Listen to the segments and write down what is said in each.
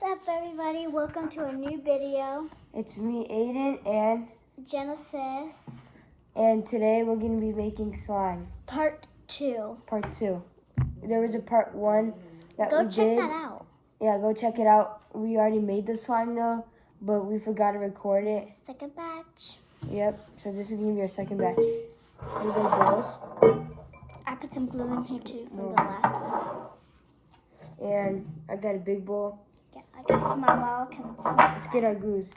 What's up, everybody? Welcome to a new video. It's me, Aiden, and Genesis. And today we're going to be making slime. Part 2. Part 2. There was a part 1 that we did. Go check that out. Yeah, go check it out. We already made the slime though, but we forgot to record it. Second batch. Yep, so this is going to be our second batch. These are bowls. I put some glue in here too from the last one. And I got a big bowl. Yeah, I got a small bowl because it's Let's get our glues.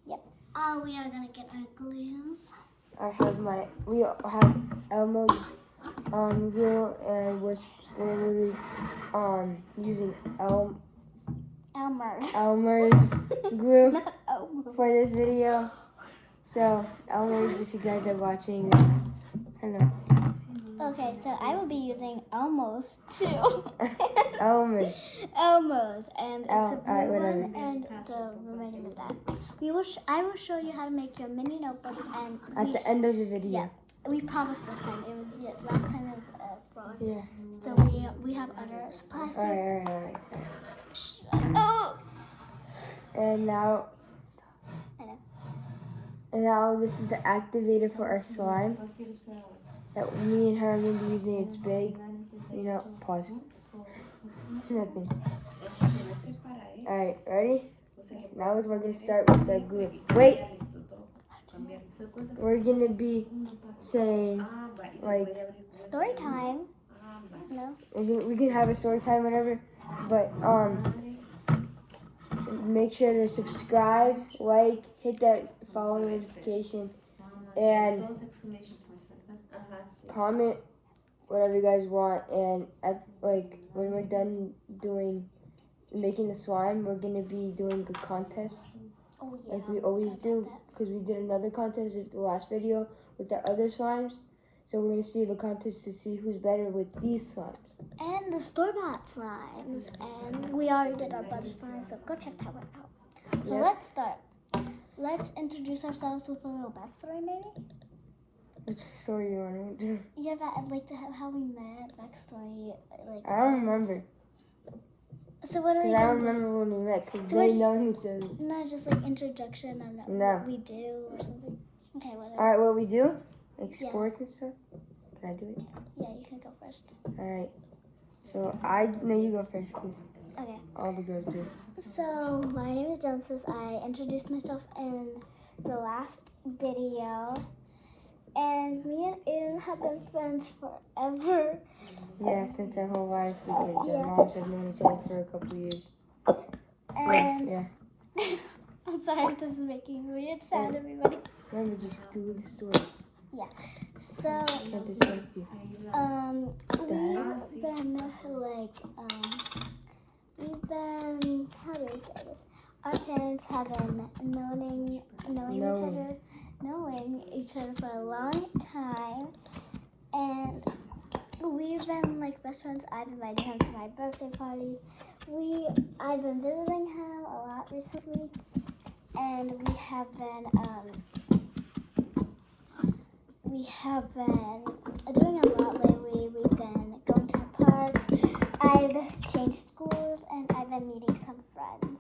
Yep. We are going to get our glues. We have Elmo's glue, and we're using Elmer's glue Not Elmer's. for this video. So Elmer's, if you guys are watching, hello. Okay, so I will be using Elmo's too. Elmer's. Elmo's, and it's a blue whatever. one, and the remaining of that. I will show you how to make your mini notebooks, and At the end of the video. Yeah, we promised this time. Last time it was fraud. Yeah. So we have other supplies. Alright. Oh. And now. I know. And now this is the activator for our slime that me and her are going to be using. It's big. You know, pause. Nothing. Alright, ready? Now we're going to start with our glue. Wait! We're going to be saying, like, Story time. No. we can have a story time, whatever. But, make sure to subscribe, like, hit that follow notification, and comment whatever you guys want. And when we're done making the slime, we're gonna be doing a contest, Oh yeah. like we always do, because we did another contest with the last video with the other slimes. So we're gonna see the contest to see who's better with these slimes. And the store-bought slimes, and we already did our butter slime, so go check that one out. So Yep. let's start. Let's introduce ourselves with a little backstory, maybe. Which story you wanna do? Yeah, how we met, backstory, like. I don't remember. So what are we Because I gonna don't remember when we met, because So they we're- know each other. do? No, just like introduction on No. what we do or something. Okay, whatever. Alright, what we do? Like Yeah. sports and stuff? Can I do it? Yeah, you can go first. Alright. So no, you go first, because Okay. all the girls do. So my name is Genesis. I introduced myself in the last video, and me and Aiden have been friends forever. Yeah, since our whole life, because Yeah. our moms have known each other for a couple of years. And Yeah. I'm sorry if this is making a weird sound, everybody. Remember, just do the story. So Can't distract you. how do I say this? Our parents have been knowing each other for a long time, and we've been like best friends. I've invited him to my birthday parties. I've been visiting him a lot recently, and we have been doing a lot lately. We've been going to the park. I've changed schools, and I've been meeting some friends.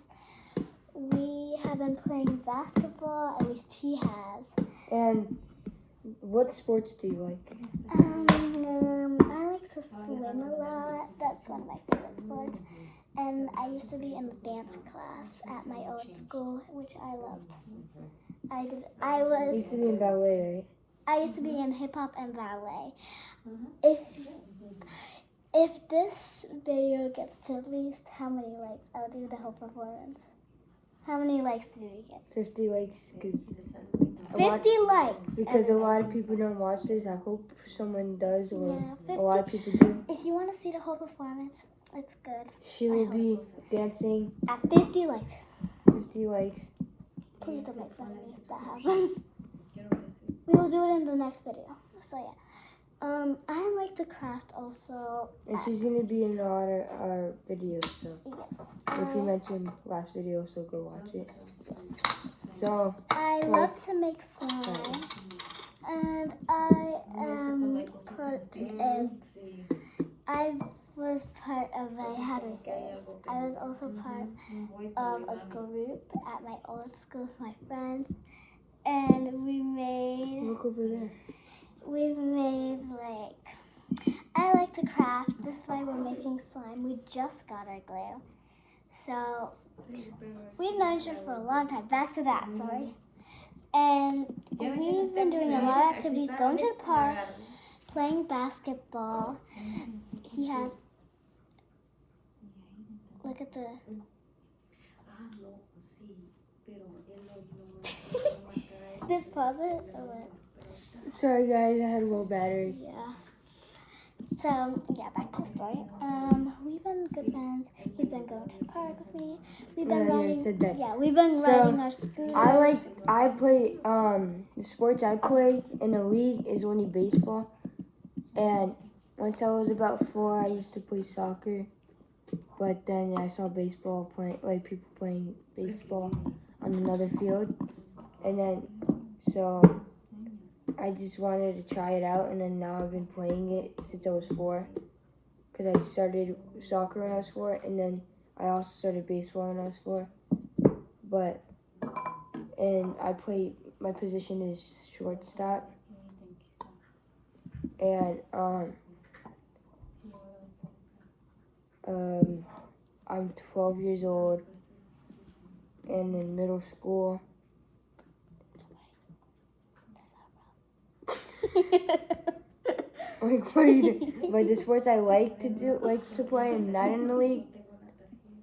We have been playing basketball, at least he has. And what sports do you like? I like to swim a lot. That's one of my favorite sports. And I used to be in the dance class at my old school, which I loved. You used to be in ballet, right? I used to be in hip hop and ballet. If this video gets to at least how many likes, I'll do the whole performance. How many likes did we get? 50 likes, 50 likes. Because a lot of people don't watch this. I hope someone does, or Yeah, a lot of people do. If you want to see the whole performance, it's good. She will be dancing. At 50 likes. 50 likes. Please don't make fun of me if that happens. We will do it in the next video. So yeah. I like to craft also. And she's going to be in a lot of our videos, so. Yes. Which we mentioned last video, so go watch it. Yes. So. I love to make slime. And I am I've was part of my Hatters Days. I was also part of a group at my old school with my friends, and we made Look over there. like, I like to craft. This is why we're making slime. We just got our glue, so we've known each other for a long time. Back to that, sorry. And we've been doing a lot of activities, going to the park, playing basketball. He has, look at the, did it pause it or what? Sorry guys, I had low battery. Yeah. So, yeah, back to the story. We've been good friends. He's been going to the park with me. We've been Yeah, you riding, said that. yeah, we've been So, riding our scooters. I play, the sports I play in the league is only baseball. And once I was about 4, I used to play soccer. But then I saw baseball like people playing baseball on another field. And then, so I just wanted to try it out. And then now I've been playing it since I was 4. Because I started soccer when I was 4. And then I also started baseball when I was 4. And I play, my position is shortstop. And, I'm 12 years old and in middle school. Like, what are you doing? But the sports I like to play, and not in the league,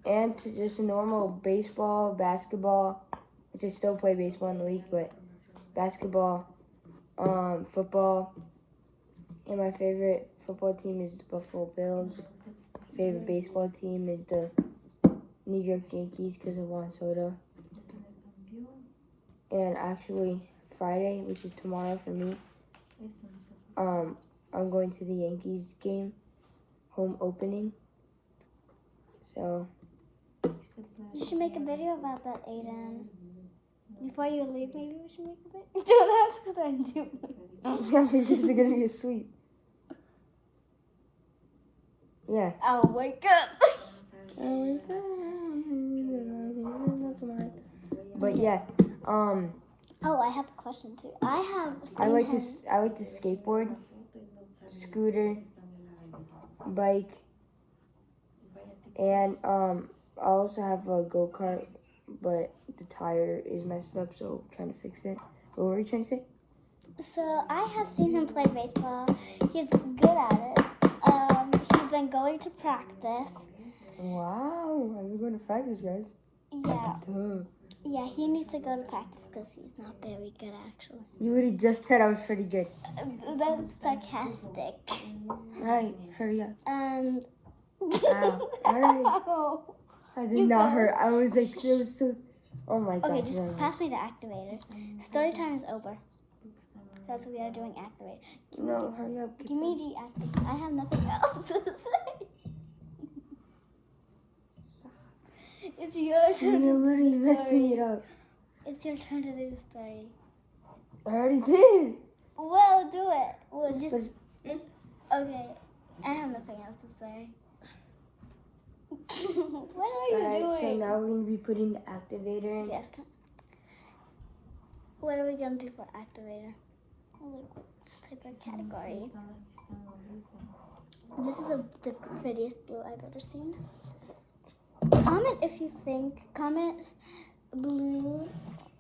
and to just normal baseball, basketball, which I still play baseball in the league, but basketball, football, and my favorite football team is the Buffalo Bills. My favorite baseball team is the New York Yankees because of Juan Soto. And actually, Friday, which is tomorrow for me, I'm going to the Yankees game, home opening. So. You should make a video about that, Aiden. Before you leave, maybe we should make a video. Don't ask what I'm doing. Yeah, we're just gonna be asleep. Yeah. I'll wake up. But yeah, Oh, I have a question too. I like to skateboard, scooter, bike, and I also have a go-kart, but the tire is messed up, so I'm trying to fix it. What were you trying to say? So I have seen him play baseball. He's good at it. He's been going to practice. Wow, are we going to practice, guys? Yeah. Duh. Yeah, he needs to go to practice because he's not very good, actually. You already just said I was pretty good. That's sarcastic. Right, hurry up. And. Ow. Alright. I did not hurt. I was like, it was so. Oh my god. Okay, just pass me the activator. Story time is over. That's what we are doing, activator. No, hurry up. Give me the activator. I have nothing else to say. It's your turn. You're to literally do the messing story. it up. It's your turn to do the story. I already did. Well, do it. Well, just. Okay. I have nothing else to say. What are you Alright, doing? so now we're going to be putting the activator in. Yes. What are we going to do for activator? What type of category? This is the prettiest blue I've ever seen. Comment blue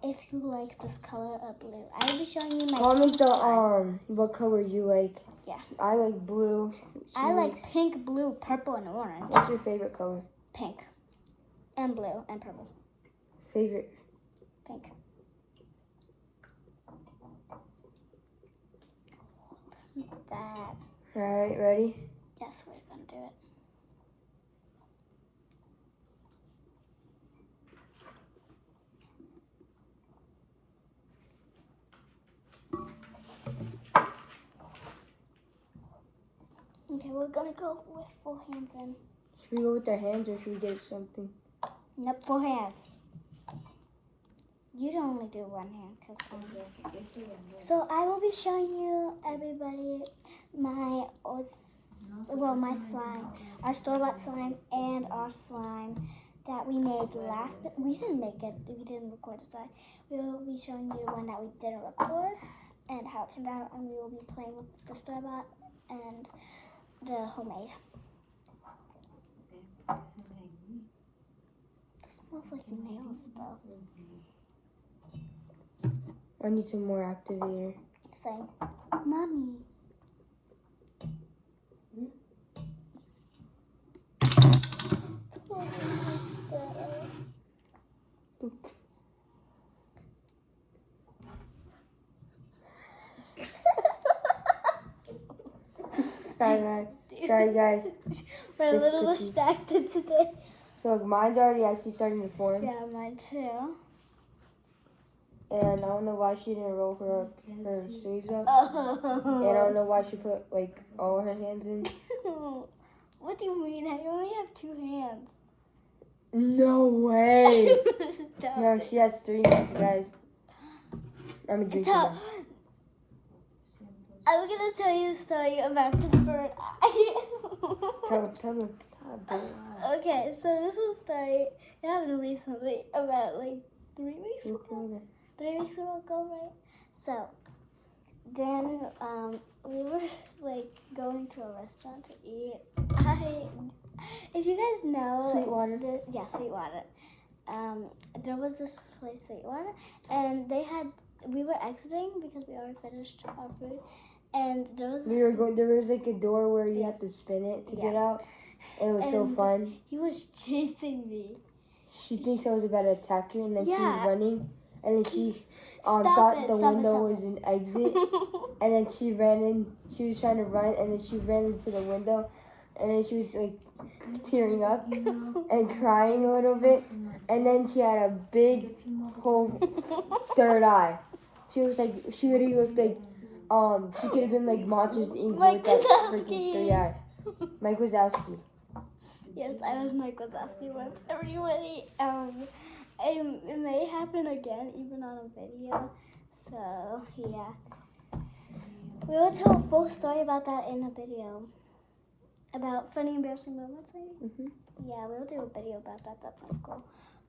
if you like this color of blue. I will be showing you my Comment pink slime. what color you like. Yeah. I like blue. I like pink, blue, purple, and orange. What's your favorite color? Pink. And blue and purple. Favorite? Pink. Listen to that. Alright, ready? Yes, we're gonna do it. Okay, we're gonna go with full hands in. Should we go with our hands or should we get something? Nope, full hands. You'd only do one hand. So I will be showing you, everybody, my old well, my slime, our store-bought slime, and our slime that we made last. We didn't make it. We didn't record the slime. We will be showing you the one that we didn't record and how it turned out, and we will be playing with the store-bought and the homemade. This smells like nail stuff. I need some more activator. Same. Mommy. Sorry guys. We're a little distracted today. So mine's already actually starting to form. Yeah, mine too. And I don't know why she didn't roll her sleeves up. Oh. And I don't know why she put like all her hands in. What do you mean? I only have 2 hands. No way. Stop No, it. she has 3 hands, guys. I'm a drinker. Stop. I'm gonna tell you a story about the bird eye. Tell them. Stop. Okay, so this was a story it happened recently, about like 3 weeks ago. 3 weeks ago, right? So then we were like going to a restaurant to eat. If you guys know Sweetwater. Sweetwater. There was this place, Sweetwater, and we were exiting because we already finished our food, and there was There was like a door where you had to spin it to get out. It was so fun. He was chasing me. She thinks I was about to attack her, and then she was running, and then she thought the window was an exit, and then she ran in. She was trying to run, and then she ran into the window, and then she was like tearing up and crying a little bit, and then she had a big whole third eye. She literally looked like she could have been like Monsters Inc. Mike with that Wazowski. freaking 3 eye. Mike Wazowski. Yes, I was Mike Wazowski once. Everybody, it may happen again, even on a video. So yeah, we will tell a full story about that in a video. About funny, embarrassing moments, maybe? Yeah, we'll do a video about that. That sounds cool.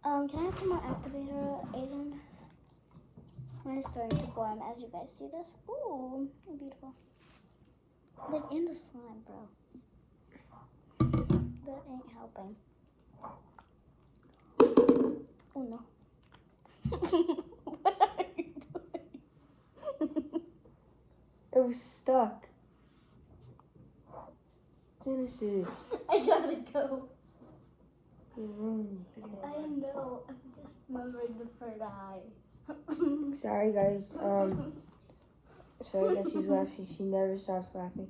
Can I have some more activator, Aiden? Mine is starting to form as you guys see this. Ooh, beautiful. Like in the slime, bro. That ain't helping. Oh no. What are you doing? It was stuck. Genesis. I gotta go. You ruined it. I know. I'm just remembering the third eye. Sorry guys. Sorry that she's laughing. She never stops laughing.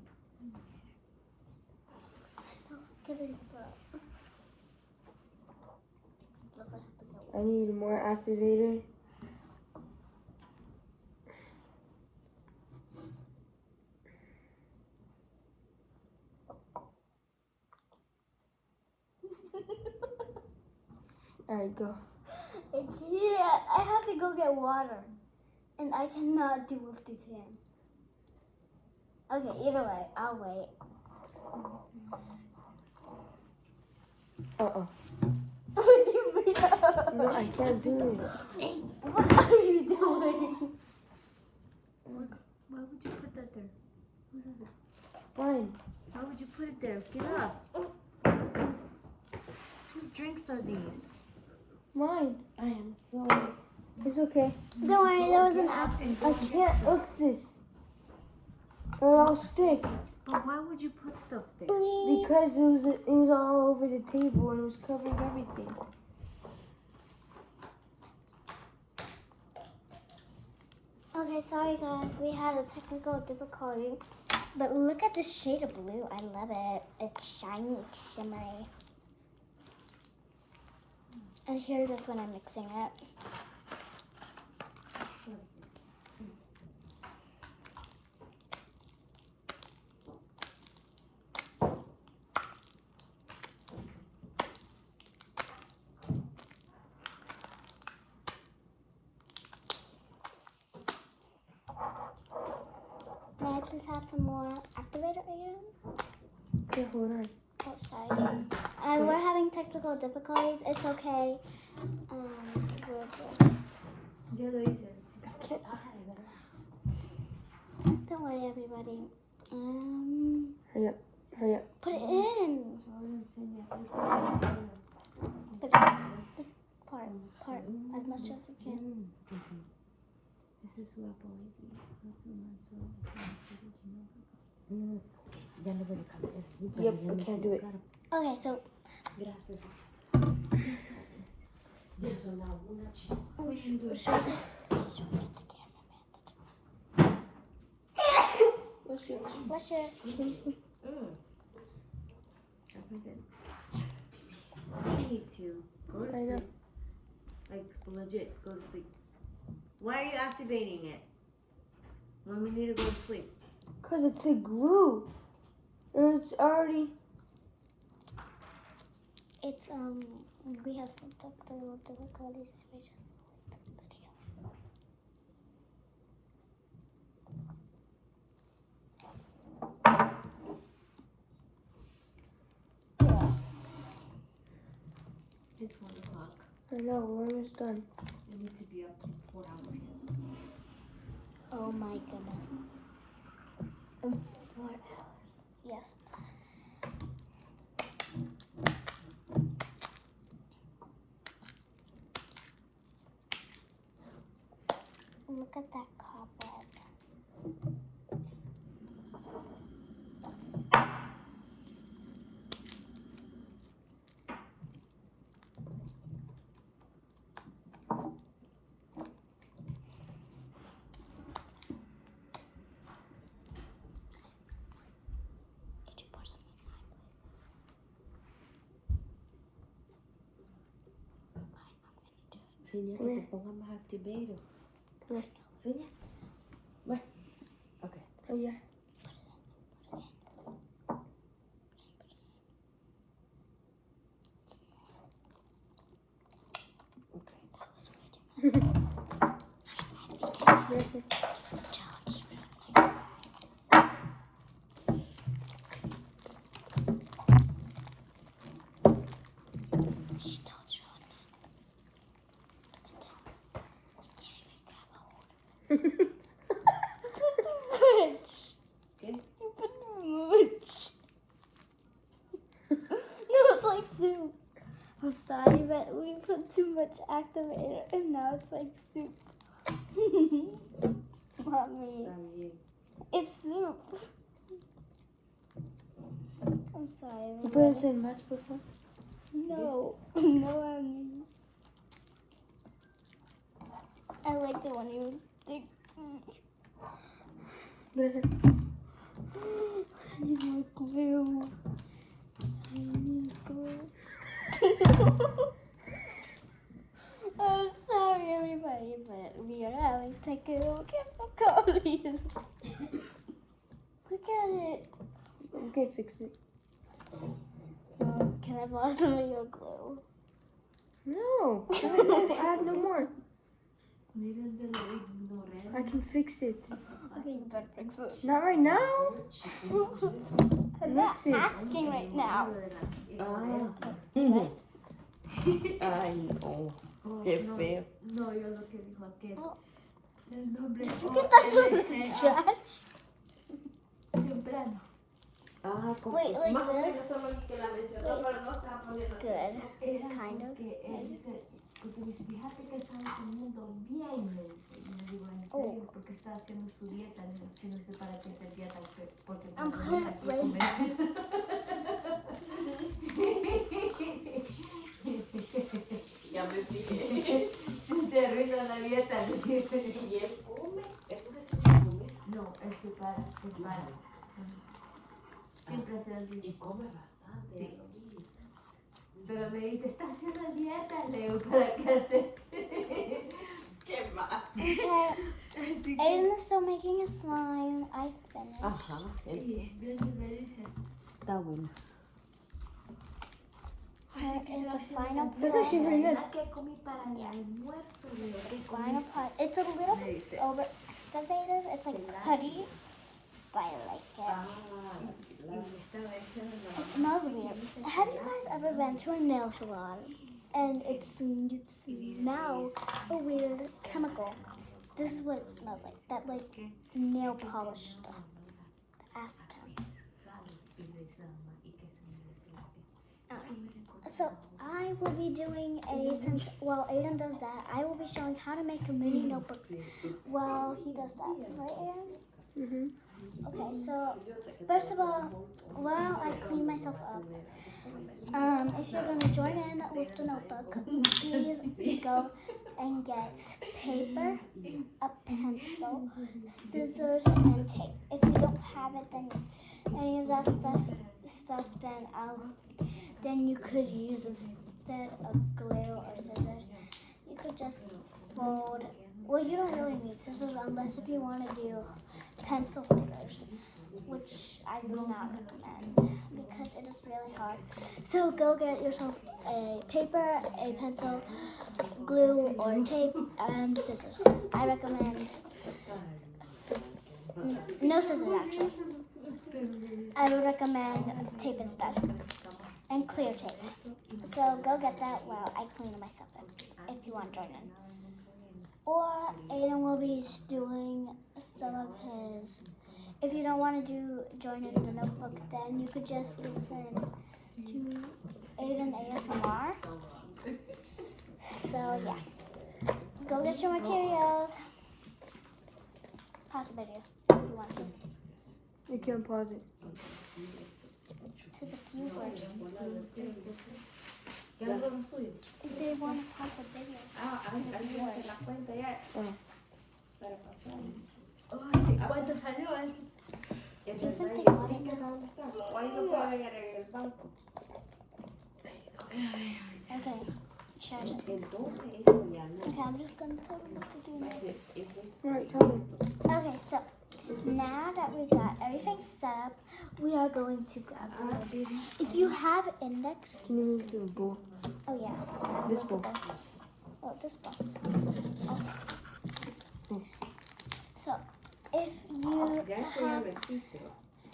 Kidding, stop. I need more activator. Alright, go. I can't. I have to go get water. And I cannot do with these hands. Okay, either way, I'll wait. What do you mean? No, I can't do it. What are you doing? Why would you put that there? Whose is it? Fine. Why would you put it there? Get up. Whose drinks are these? Mine. I am sorry. It's okay. Don't worry, there was an accident. I can't look this. Or I'll stick. But why would you put stuff there? Because it was all over the table and it was covering everything. Okay, sorry guys, we had a technical difficulty. But look at this shade of blue. I love it. It's shiny, it's shimmery. And hear this when I'm mixing it. May I please have some more activator again? Okay, hold on. Oh, sorry. We're having technical difficulties. It's okay. We're just. Ya lo hice. Don't worry, everybody. Hurry up. Hurry up. Put it in. Ahora enseña. Put it in. Just part, as much as you can. Ese es su apoyo. Ya no voy a cambiar. Yep, I can't do it. Okay, so. Gracias. Ya son las 1, chica. Bless you. You need to go to I know. sleep. Like legit, go to sleep. Why are you activating it? When we need to go to sleep. Because it's a glue. And it's already. It's we have some technical difficulties. We just delete the video. It's 1 o'clock. I know, we're almost done. You need to be up in 4 hours. Oh my goodness. 4 hours. Yes. Look at that cobweb. Could you pour some in mine, please? Fine, I'm gonna do it. Seña, que te ponga más activero. Where? Seña. Bueno. Ok. Oh, yeah. Ok. That was weird. Yes, yes. Challenge. She's still showing it. I can't even grab a hold of it. Rich. Okay. You put too much. No, it's like soup. I'm sorry, but we put too much activator and now it's like soup. Mommy, Está bien. it's soup. I'm sorry. ¿Tú puedes hacer más, por favor? No, no, mommy. I like the one you stick. Gracias. I need more glue. I need glue. I'm sorry, everybody, but we are having technical difficulties. Look at it. You can fix it. Can I borrow some of your glue? No. I have no more. Miren de lo ignoré. I can fix it. Okay, you better fix it. Not right now. I'm not Fix it. asking right now. Ah. Right? Ay, no. Oh, Qué no, feo. No, yo lo que dijo aquel. Oh. El nombre. Look at that from the trash. Temprano. Ah, como Wait, like más o this? menos solo que la mencionó, Wait. pero no estaba poniendo Good. Era Kind of. porque él dice, porque dice, fíjate que estaba comiendo bien, me dice. Y le digo, ¿en Oh. serio? Porque está haciendo su dieta. Le digo, que no sé para qué hacer dieta, porque I'm para gonna dieta, break Ya me fijé. Te arruina la dieta. Y él come. Él no se come. No, él se para. Siempre hace así. Y come bastante. Sí. Pero me dice, está haciendo dieta, le digo, ¿para qué hacer? Qué mal. Así que... Aiden is still making a slime. I finished. Ajá. Y yo me dije, Está bueno. Here is the final That's actually part. pretty good. ¿la que comí para el almuerzo? Le digo, ¿qué Final part. It's a little Me bit dice, over activated. It's like putty. but I like it. Ah, It smells weird. Have you guys ever been to a nail salon and you smell a weird chemical? This is what it smells like. That like nail polish stuff. Acetone. So I will be doing since while Aiden does that, I will be showing how to make a mini notebooks while he does that. Right, Aiden? Mhm. Okay, so first of all, while I clean myself up, if you're gonna join in with the notebook, please go and get paper, a pencil, scissors, and tape. If you don't have it, then any of that stuff, then you could use instead of glue or scissors. You could just fold. Well, you don't really need scissors unless if you want to do pencil holders, which I do not recommend because it is really hard. So go get yourself a paper, a pencil, glue or tape, and scissors. I recommend no scissors actually. I would recommend tape instead and clear tape. So go get that while I clean myself up if you want to join in. Or Aiden will be doing some of his. If you don't want to join in the notebook, then you could just listen to Aiden ASMR. So yeah, go get your materials. Pause the video if you want to. You can pause it. To the viewers. ¿Qué es lo suyo? If they want to pause the video. Hay que hacer la cuenta ya. Ah. Para pasar. ¿Cuánto salió? Do you think they want it? O ahí lo puedo agregar en el banco. Okay, share this. Entonces, eso ya no. Okay, I'm just going to tell them what to do next. Alright, tell me. Okay, so now that we've got everything set up, we are going to grab it. If you have index, Can you move to the bowl? oh yeah. This bowl. Oh, this bowl. Thanks. So if you have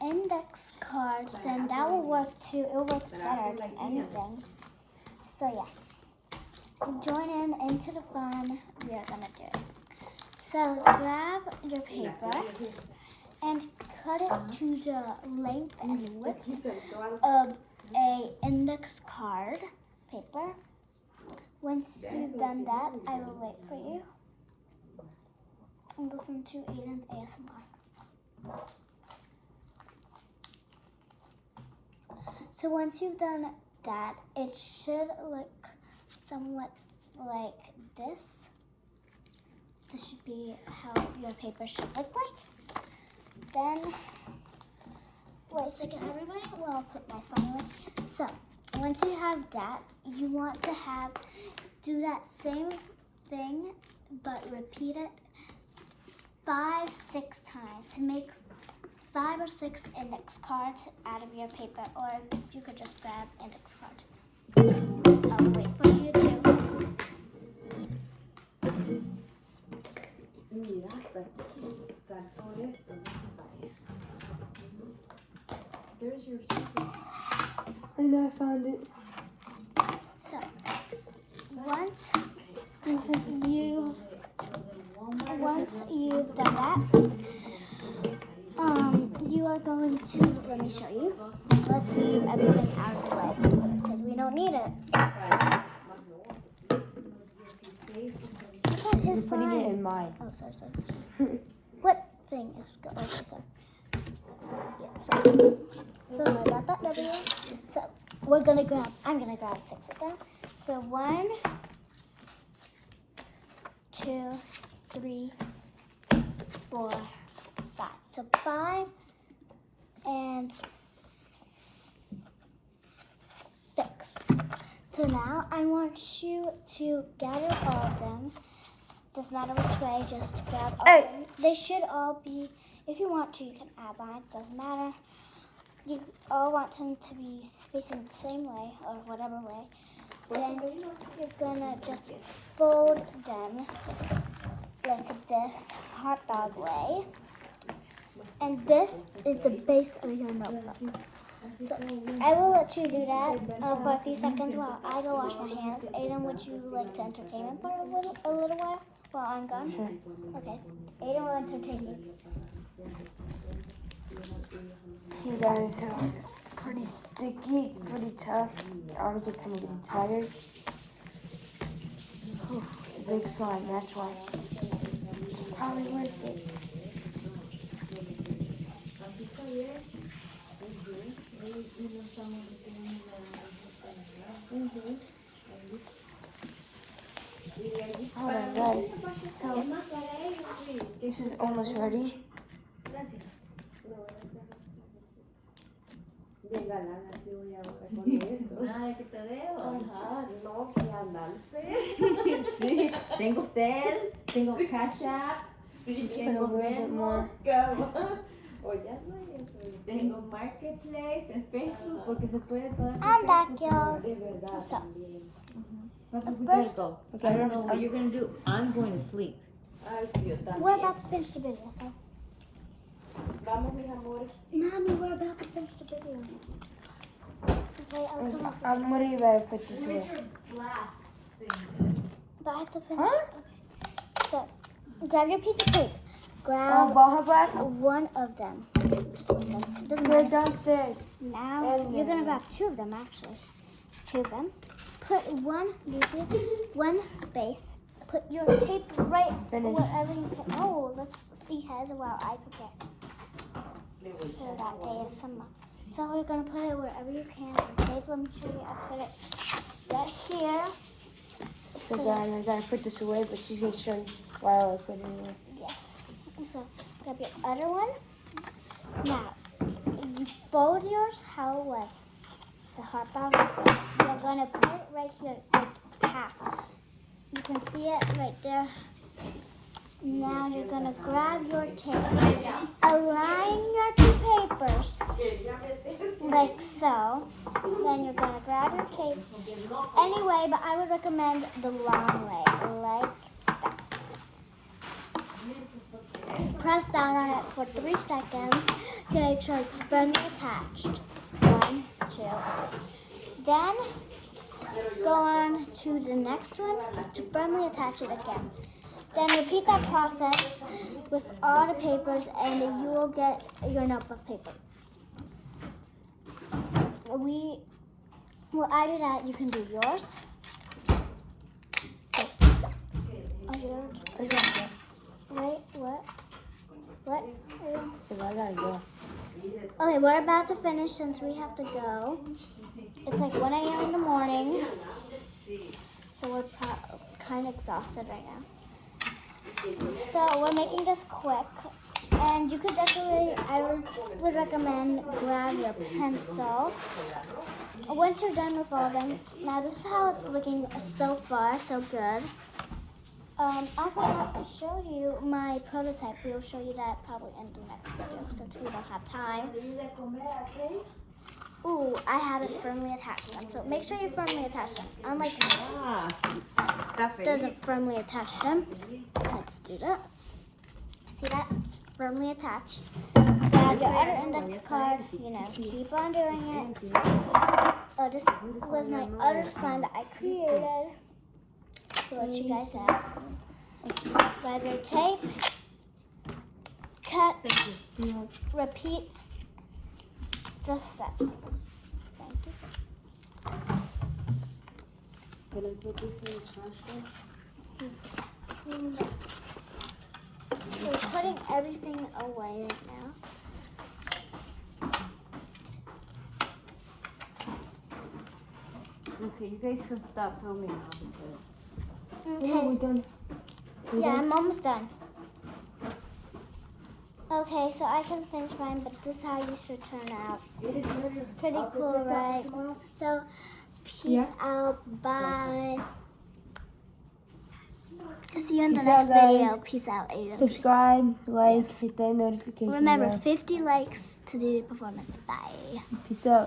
index cards, then that will work too. It will work better than anything. So yeah, join into the fun. We are gonna do it. So grab your paper and cut it to the length and width of a index card paper. Once you've done that, I will wait for you and listen to Aiden's ASMR. So once you've done that, it should look somewhat like this. This should be how your paper should look like. Then, wait a second everybody, well, I'll put my sign away. So, once you have that, you want to do that same thing, but repeat it 5-6 times to make 5 or 6 index cards out of your paper, or you could just grab index cards. I'll wait for you to. Mira, calzón esto. There's your secret. I know, I found it. So, once you've done that, you are going to, let me show you. Let's move everything out of the way because we don't need it. Look at his I'm putting it sign. in mine. Oh, sorry. What thing is okay, sorry. Yeah, so I got that everywhere. So I'm gonna grab 6 of them. So 1, 2, 3, 4, 5. So 5 and 6. So now I want you to gather all of them. Doesn't matter which way, just grab all of them. They should all be, if you want to, you can add lines, doesn't matter. You all want them to be facing the same way or whatever way. Then you're gonna just fold them like this hot dog way. And this is the base of your notebook. So I will let you do that for a few seconds while I go wash my hands. Aiden, would you like to entertain me for a little while I'm gone? Sure. Okay. Aiden will entertain me. You guys, so pretty sticky, pretty tough. Your arms are kind of getting tired. Whew, it's a big slime, that's why. It's probably worth it. Alright guys, so this is almost ready. Bien galán, así voy a poner esto. Nada, que te veo. Ajá, no, que andarse. Sí, tengo Cel, tengo Cash App, Sí, Put a little bit more. cama. O ya no hay eso. tengo Marketplace en Facebook porque se puede pagar. I'm back, y'all. Es verdad What's up? también. Let's go. Okay, I don't know what you're gonna do. I'm going to sleep. Ay, sí, yo también. We're about to finish the video, so. Vamos, mis amores. Mommy, we're about to finish the video. Okay, I'll come up. I'm ready to put this away. Glass thing. But I have to finish. Huh? Okay. So, grab your piece of tape. Oh, Grab Baja glass? one of them. Just one of them. Doesn't They're matter. downstairs. Now And you're gonna then- grab two of them actually. Two of them. Put one one base. Put your tape right Finish. wherever you can. Oh, let's see heads while I prepare. So that ASMR. So we're gonna put it wherever you can. Tape. Let me show you. I put it right here. So then I gotta put this away, but she's gonna show you while I put it away. Yes. So grab your other one. Now you fold yours how it was. The heart bound. You're gonna put it right here, like half. You can see it right there. Now you're gonna grab your tape, align your two papers like so. Then you're gonna grab your tape anyway, but I would recommend the long way, like that. Press down on it for 3 seconds to make sure it's firmly attached. 1, 2. Then go on to the next one to firmly attach it again. Then repeat that process with all the papers and you will get your notebook paper. While I do that, you can do yours. Oh, yours. Wait, what? What? Because I gotta go. Okay, we're about to finish since we have to go. It's like 1 a.m. in the morning. So we're kind of exhausted right now. So we're making this quick. And you could definitely, I would recommend grab your pencil. Once you're done with all of them, now this is how it's looking so far, so good. I forgot to show you my prototype. We'll show you that probably in the next video since we don't have time. Ooh, I haven't firmly attached them. So make sure you firmly attach them. Unlike Ah, está feliz. doesn't firmly attach them. Let's do that. See that? Firmly attached. Grab your other index card. You know, keep on doing it. Oh, this was my other slime that I created. So let's you guys that. Grab your tape. Cut. Repeat the steps. Thank you. Can I put this in the trash can? We're putting everything away right now. Okay, you guys can stop filming now because Yeah, we're Okay. done. Yeah, I'm almost done. Okay, so I can finish mine, but this is how you should turn out. Pretty cool, right? So, peace out. Bye. See you in the Peace out, next video. guys. Peace out, Aiden. Subscribe, like, hit that notification Remember, bell. 50 likes to do the performance. Bye. Peace out.